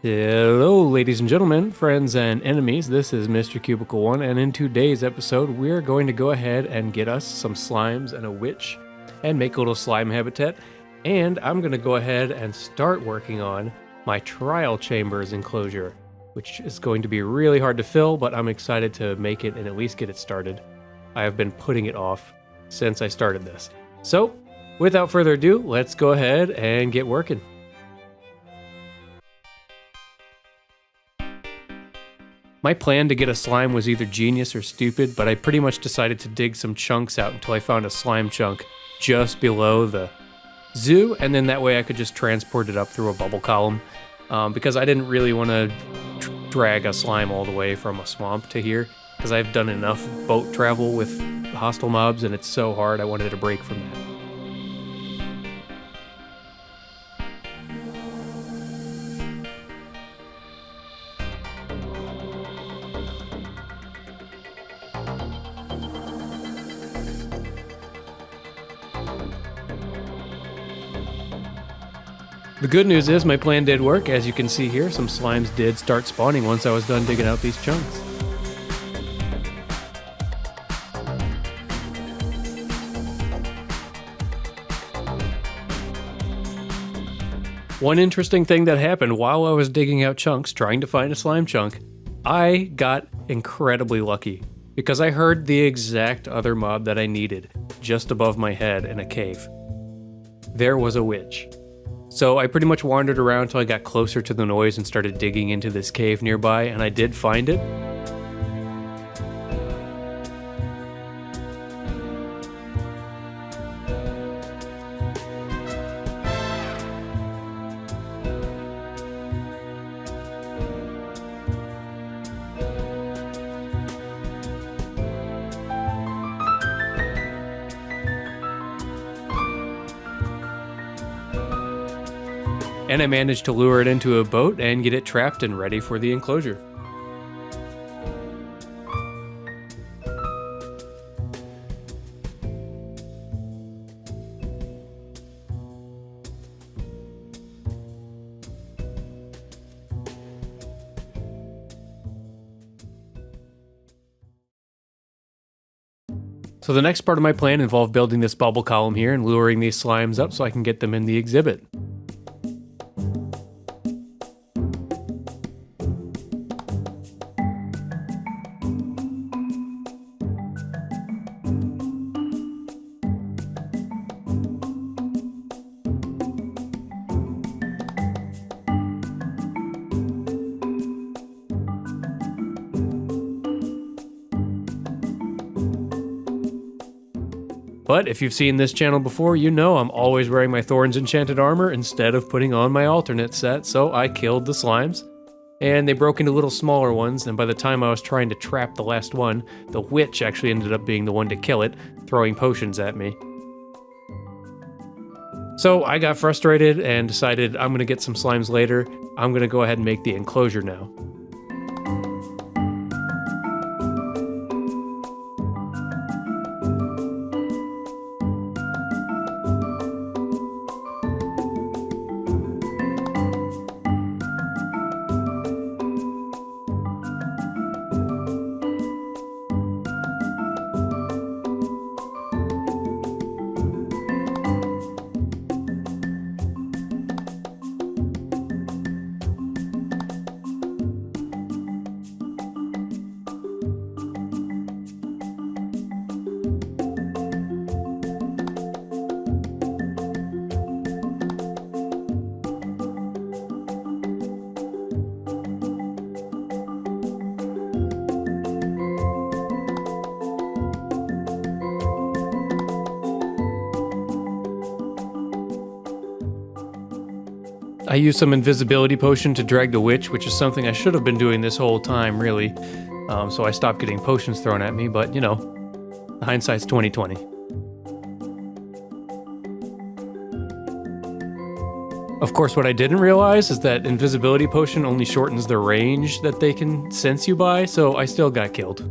Hello, ladies and gentlemen, friends and enemies. This is Mr. Cubicle One, and in today's episode, we're going to go ahead and get us some slimes and a witch and make a little slime habitat. And I'm going to go ahead and start working on my trial chambers enclosure, which is going to be really hard to fill, but I'm excited to make it and at least get it started. I have been putting it off since I started this. So, without further ado, let's go ahead and get working. My plan to get a slime was either genius or stupid, but I pretty much decided to dig some chunks out until I found a slime chunk just below the zoo, and then that way I could just transport it up through a bubble column, because I didn't really want to drag a slime all the way from a swamp to here, because I've done enough boat travel with hostile mobs and it's so hard. I wanted a break from that. The good news is my plan did work. As you can see here, some slimes did start spawning once I was done digging out these chunks. One interesting thing that happened while I was digging out chunks, trying to find a slime chunk, I got incredibly lucky because I heard the exact other mob that I needed just above my head in a cave. There was a witch. So I pretty much wandered around until I got closer to the noise and started digging into this cave nearby, and I did find it. And I managed to lure it into a boat and get it trapped and ready for the enclosure. So the next part of my plan involved building this bubble column here and luring these slimes up so I can get them in the exhibit. But if you've seen this channel before, you know I'm always wearing my Thorns Enchanted Armor instead of putting on my alternate set, so I killed the slimes. And they broke into little smaller ones, and by the time I was trying to trap the last one, the witch actually ended up being the one to kill it, throwing potions at me. So I got frustrated and decided I'm going to get some slimes later. I'm going to go ahead and make the enclosure now. I used some invisibility potion to drag the witch, which is something I should have been doing this whole time, really. So I stopped getting potions thrown at me, but you know, hindsight's 20/20. Of course, what I didn't realize is that invisibility potion only shortens the range that they can sense you by, so I still got killed.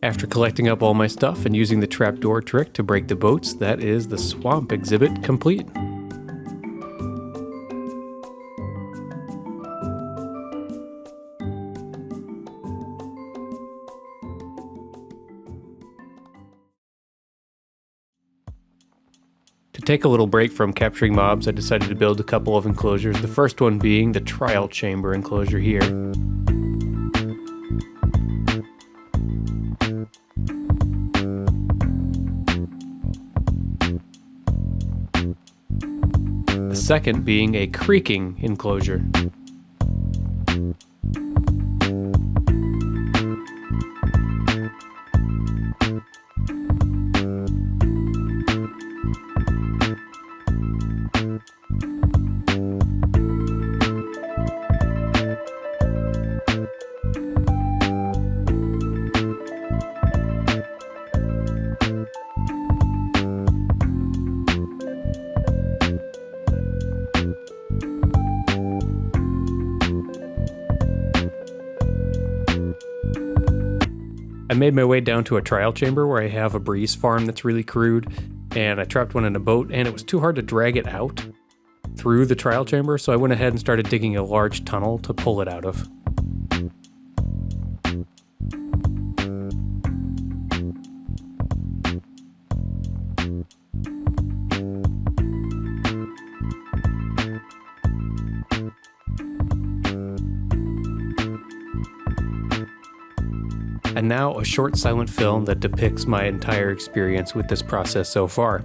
After collecting up all my stuff and using the trapdoor trick to break the boats, that is the swamp exhibit complete. To take a little break from capturing mobs, I decided to build a couple of enclosures, the first one being the trial chamber enclosure here. The second being a creaking enclosure. I made my way down to a trial chamber where I have a breeze farm that's really crude, and I trapped one in a boat, and it was too hard to drag it out through the trial chamber, so I went ahead and started digging a large tunnel to pull it out of. And now a short silent film that depicts my entire experience with this process so far.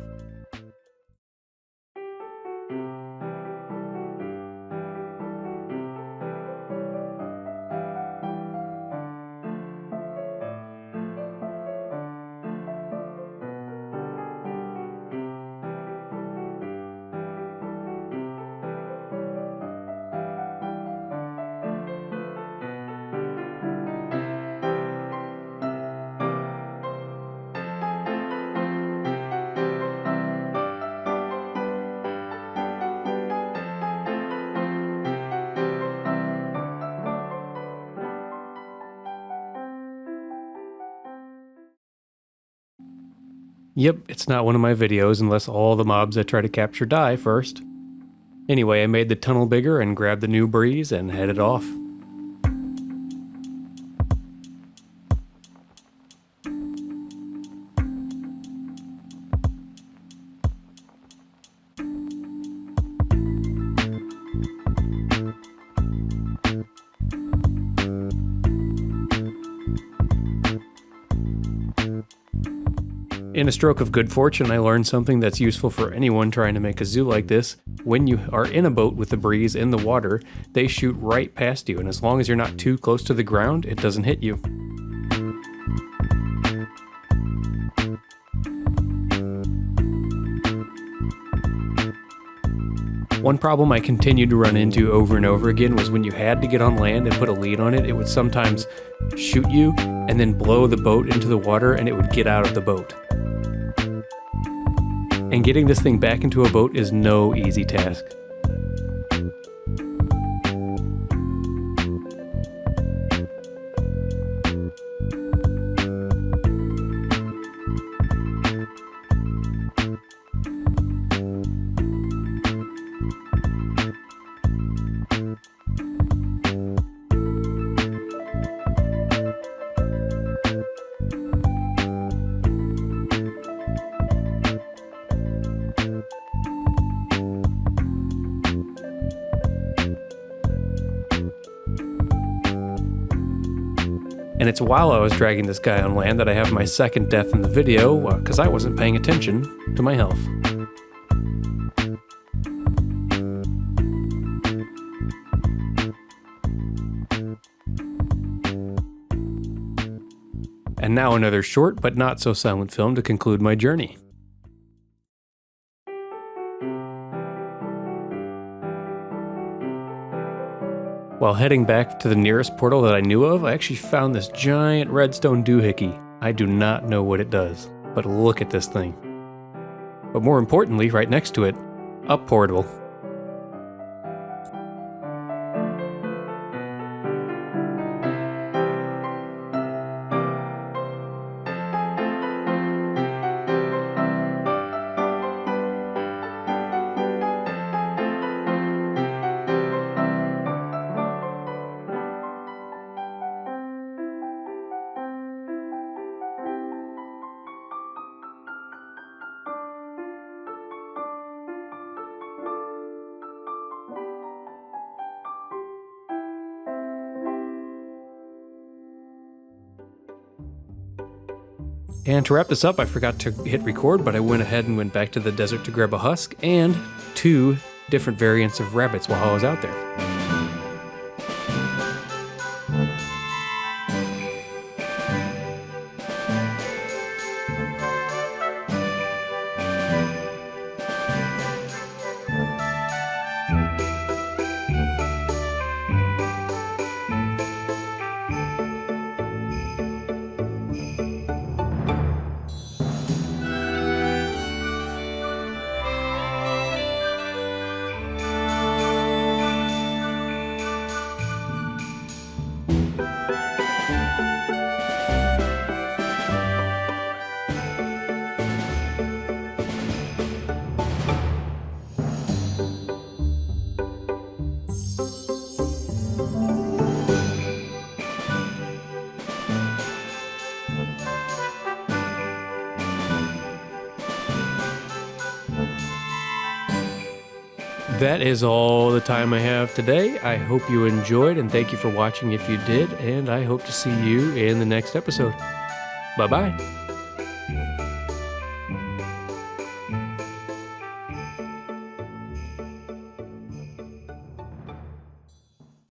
Yep, it's not one of my videos unless all the mobs I try to capture die first. Anyway, I made the tunnel bigger and grabbed the new breeze and headed off. In a stroke of good fortune, I learned something that's useful for anyone trying to make a zoo like this. When you are in a boat with the breeze in the water, they shoot right past you, and as long as you're not too close to the ground, it doesn't hit you. One problem I continued to run into over and over again was when you had to get on land and put a lead on it, it would sometimes shoot you and then blow the boat into the water and it would get out of the boat. And getting this thing back into a boat is no easy task. And it's while I was dragging this guy on land that I have my second death in the video, because I wasn't paying attention to my health. And now another short but not so silent film to conclude my journey. While heading back to the nearest portal that I knew of, I actually found this giant redstone doohickey. I do not know what it does, but look at this thing. But more importantly, right next to it, a portal. And to wrap this up, I forgot to hit record, but I went ahead and went back to the desert to grab a husk and 2 different variants of rabbits while I was out there. That is all the time I have today. I hope you enjoyed, and thank you for watching if you did, and I hope to see you in the next episode. Bye-bye.